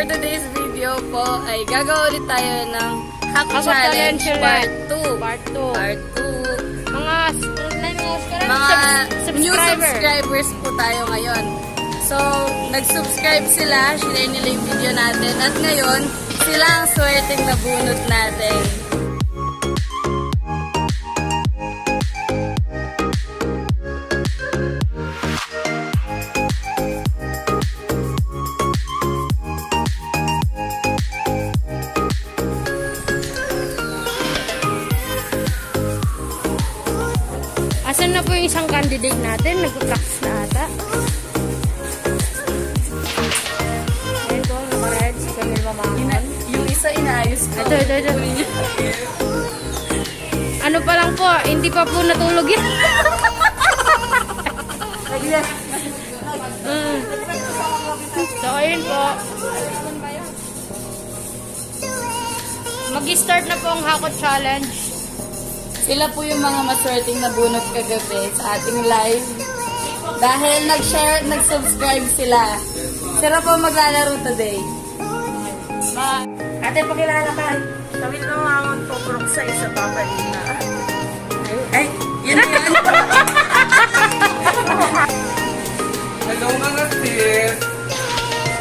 today's video po ay gagawa ulit tayo ng Hack Challenge Part 2. Part 2. Part 2. Mga New subscribers po tayo ngayon. So, nag-subscribe sila, share nila yung video natin, at ngayon, sila ang swerteng nabunot natin. Asan na po yung isang candidate natin? Nag-practice na ata. Ayan po, mga reds. Kami mamahon. Yung isa inaayos ko. Ito. Ano pa lang po, hindi pa po natulog yan. So, ayun po. Mag-start na po ang Hako Challenge. Sila po yung mga maswerteng nabunot kagabi sa ating live. Dahil nag-share at nag-subscribe sila. Sila po maglalaro today. Ate, pakilala ka. Kami naman tukrok sa isa papalina. Ay, yun na yan. Hello mga sis!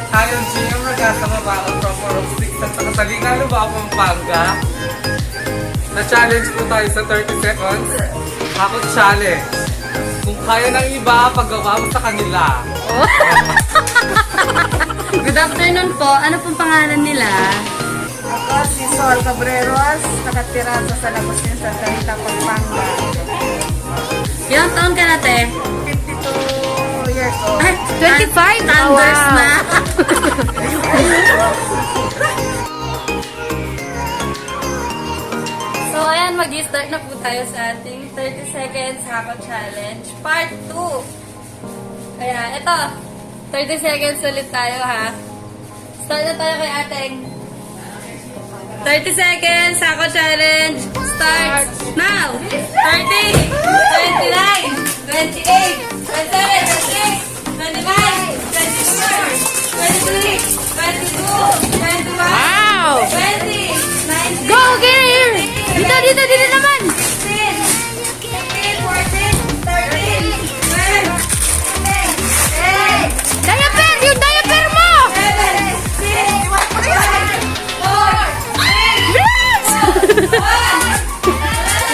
Tayo GM magkasama ba ako from Morong 6 at nakasalingalo ba ako ng Panga? Na-challenge po tayo sa 30 seconds. Ako challenge. Kung kaya ng iba, paggawa mo sa kanila. Good afternoon po. Ano pong pangalan nila? Ako si Sol Cabreros, nakatira sa Salamusin sa Salita, Pampanga. Ilang taon ka na, te? 52 years old. Ay, 25? Thunders Wow. na. So, ayan, mag-start na po tayo sa ating 30 seconds Hako Challenge Part 2. Kaya, ito. 30 seconds ulit tayo, ha? Start na tayo kay ating 30 seconds Hako Challenge. Start now! 30, 29, 28, 27, 26, 25, 24, 23, 22, 21, Wow! 20, 19, Go, get here! Dito naman! 15, 14, 13, 12, 11, 8, Diaper! Yung diaper mo! 7, 6, 5, 4, 3, 2, 1.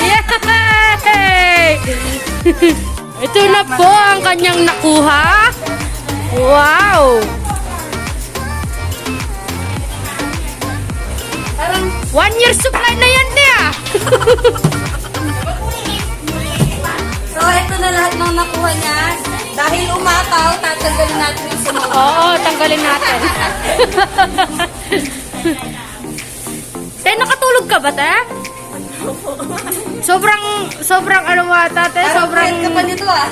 Yay! Ito na po ang kanyang nakuha. Wow! Parang 1 year supply na yan niya! so, ito na lahat ng nakuha niya. Dahil umapaw, tatanggalin natin yung sumunod. Oo, tanggalin natin. Te, nakatulog ka ba, te? Sobrang ano mo ata, te? Sobrang ka pa nito, ah.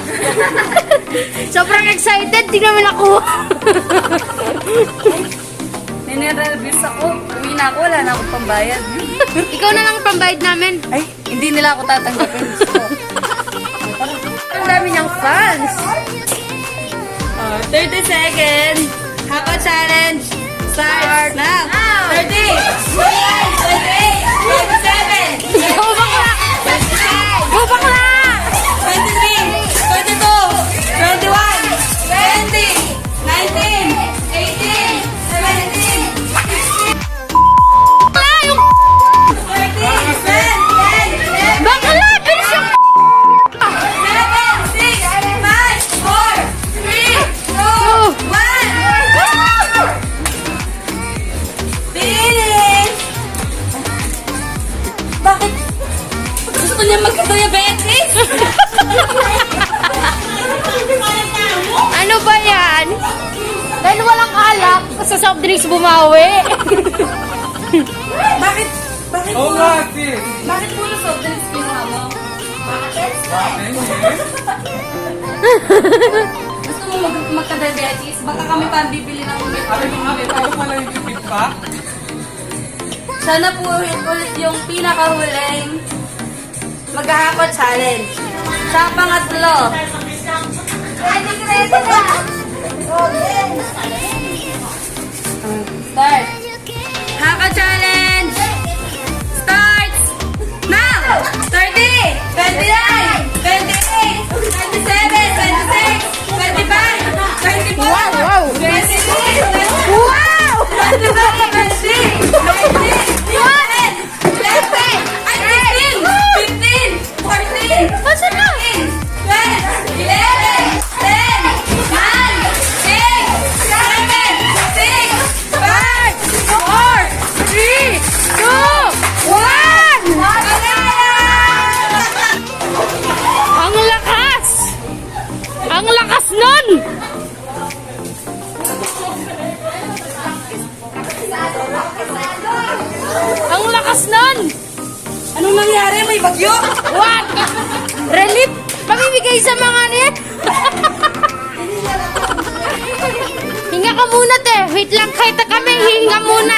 Sobrang excited, di namin nakuha. Nininervous ako. Uwi na ako, wala na akong pambayad. Ikaw na lang ang pambayad namin. Ay, hindi nila ako tatanggapin. So, ang dami niyang fans. 30 seconds. Hako Challenge. Start now. 30, 29, 28, 27, Go bakla! 26, Go bakla! 23, 22, 21, 20, 19, 18, 17, 16, Bakla! Yung 13, 10, 11, bakla! Bilis yung 7, 6, 5, 4, 3, 2, 1. Finish! Bakit? Gusto niya magka-diabetes? Ano ba yan? Dahil walang alak, sa soft drinks bumawi. Bakit? Bakit Oo puro? nga sis! Bakit puro soft drinks ginawa mo? Bakit Gusto mo magka-diabetes? Baka kami pa ang bibili ng Ano pala yung tipid pa? Sana po ulit yung pinakahuling mag-Hako Challenge. Sa pangatlo. Ready na! Start! Haka Challenge! Starts now! 30, 29, 28, 27, 26, 25, 24, Wow! 26, 27, Wow! 25, 26, 27, 11, 15, 14, Asan na? 12, 11, 10, 9, 8, 7, 6, 5, 4, 3, 2, 1! Ang lakas! Ang lakas nun! Ang lakas nun! Anong nangyari? May bagyo? What? Relief? Pamimigay sa mga net? Hinga ka muna, te. Wait lang, kahit na kami, hinga muna.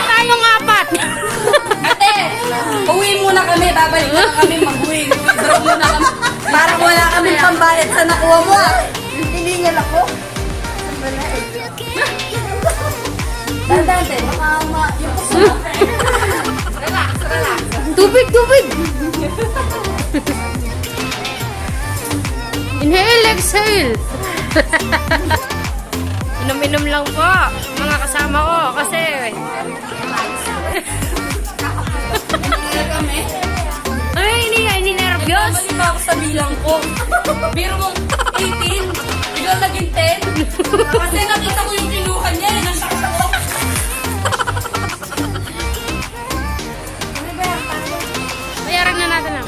Tayong apat. Ate, uwi muna kami. Babalik na kami mag-uwi. Withdraw muna kami. Parang wala kami pambayad sa nakuha mo. Hiningal ako. Dandante, baka yung puso mo. Tubig, tubig. Inhale, exhale. Inom-inom lang po, mga kasama ko, kasi... Ay, hindi nervyos. Mali pa ako sa bilang ko. Biro mong 18, biglang naging 10. Kasi nakita ko yung kinuha niya. Nasa ako. Bayaran na natin lang.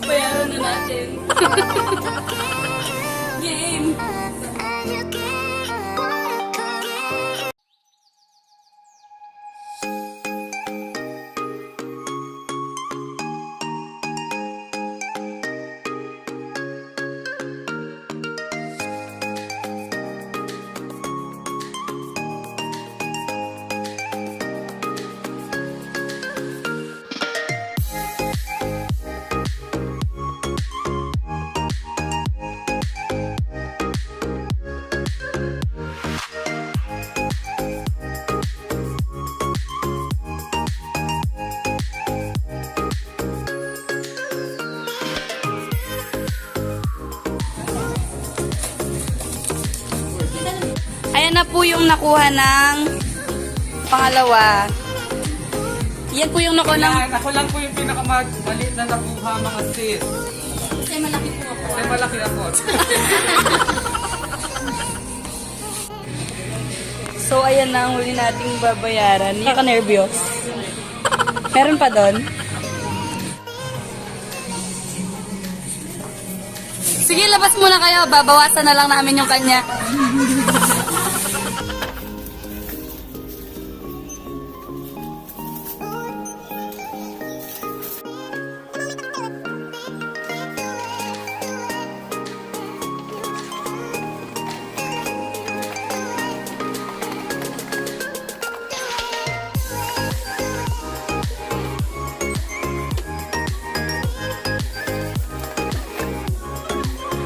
Bayaran na natin. Game. Ayan na po yung nakuha ng pangalawa. Yan po yung nakuha ng... Yan, ako lang po yung pinakamaliit na nakuha mga sis. Kasi malaki po ako. Kasi malaki ako. So, ayan na ang huli nating babayaran. Hindi ka nervyos. Meron pa doon? Sige, labas muna kayo. Babawasan na lang namin yung kanya.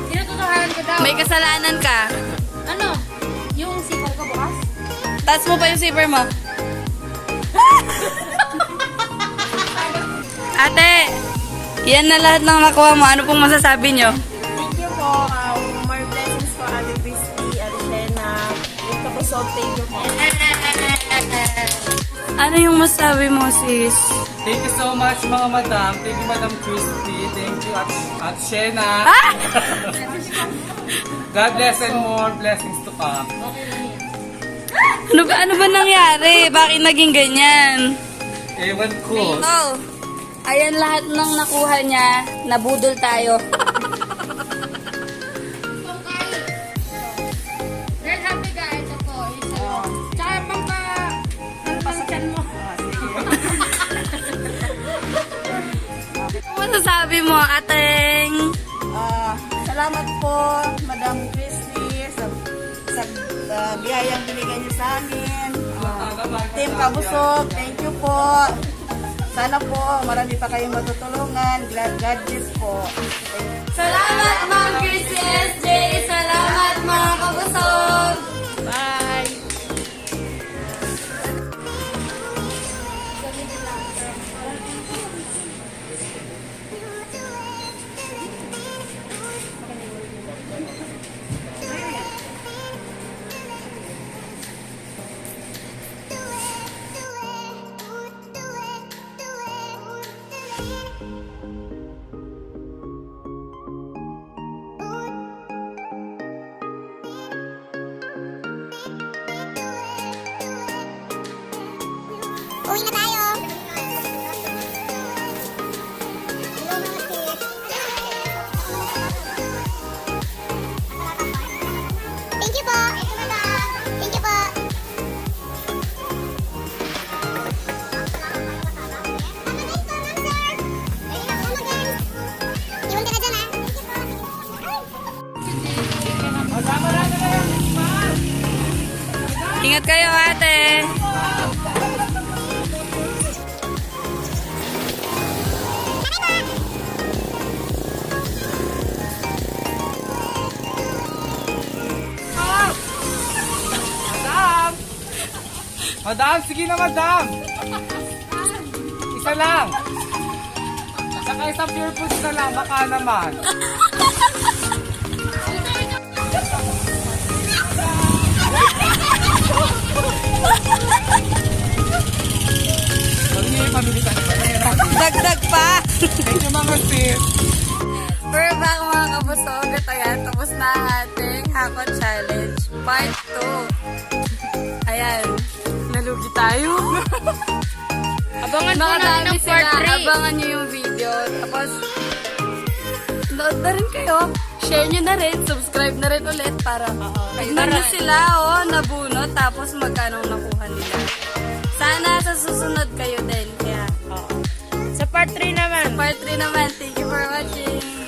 Tinututuharan ko daw. May kasalanan ka. Ano? Yung sipar ko bukas? Taas mo pa yung zipper mo. Ate, yan na lahat ng nakuha mo. Ano pong masasabi nyo? Thank you po. More blessings po, Ate Christy, Ate Shena. Ito po, so thank you po. Ano yung masasabi mo, sis? Thank you so much mga madam. Thank you Madam Christy. Thank you at Shena. Ah! God bless and more blessings to come. Ano ba nangyari? Bakit naging ganyan? Ewan ko. Oh, ayan lahat ng nakuha niya. Nabudol tayo. Red happy ka, ito po. Tsaka pampachan mo. Ano masasabi mo, ateng? Salamat po, Madam Christy, sa biyayang binigay niyo sa amin. Team Kabusog, thank you po. Sana po, marami pa kayong matutulungan. God bless po. Salamat, Ma'am Chrissy SJ! Salamat, mga kabusog! Bye! Pauwi na tayo. Thank you po. Thank you po. Iwan ka na dyan, ah. Ingat kayo, ate. Madam! Madam, sige na madam! Isa lang! Saka isang pure foods na lang, baka naman. Pamilitan pa. Dagdag pa. Thank you mga sis. We're back mga kabusog. At ayan, tapos na ang ating Hakot Challenge Part 2. Ayan, nalugi tayo. Abangan mo na Nakadami ng part sila. 3. Abangan nyo yung video. Tapos, load na rin kayo. Share nyo na rin. Subscribe na rin ulit para tignan nyo sila, oh, nabunot. Tapos magkano nakuha nila. Sana sa susunod kayo din. Kaya, Sa part 3 naman. part 3 naman. Thank you for watching.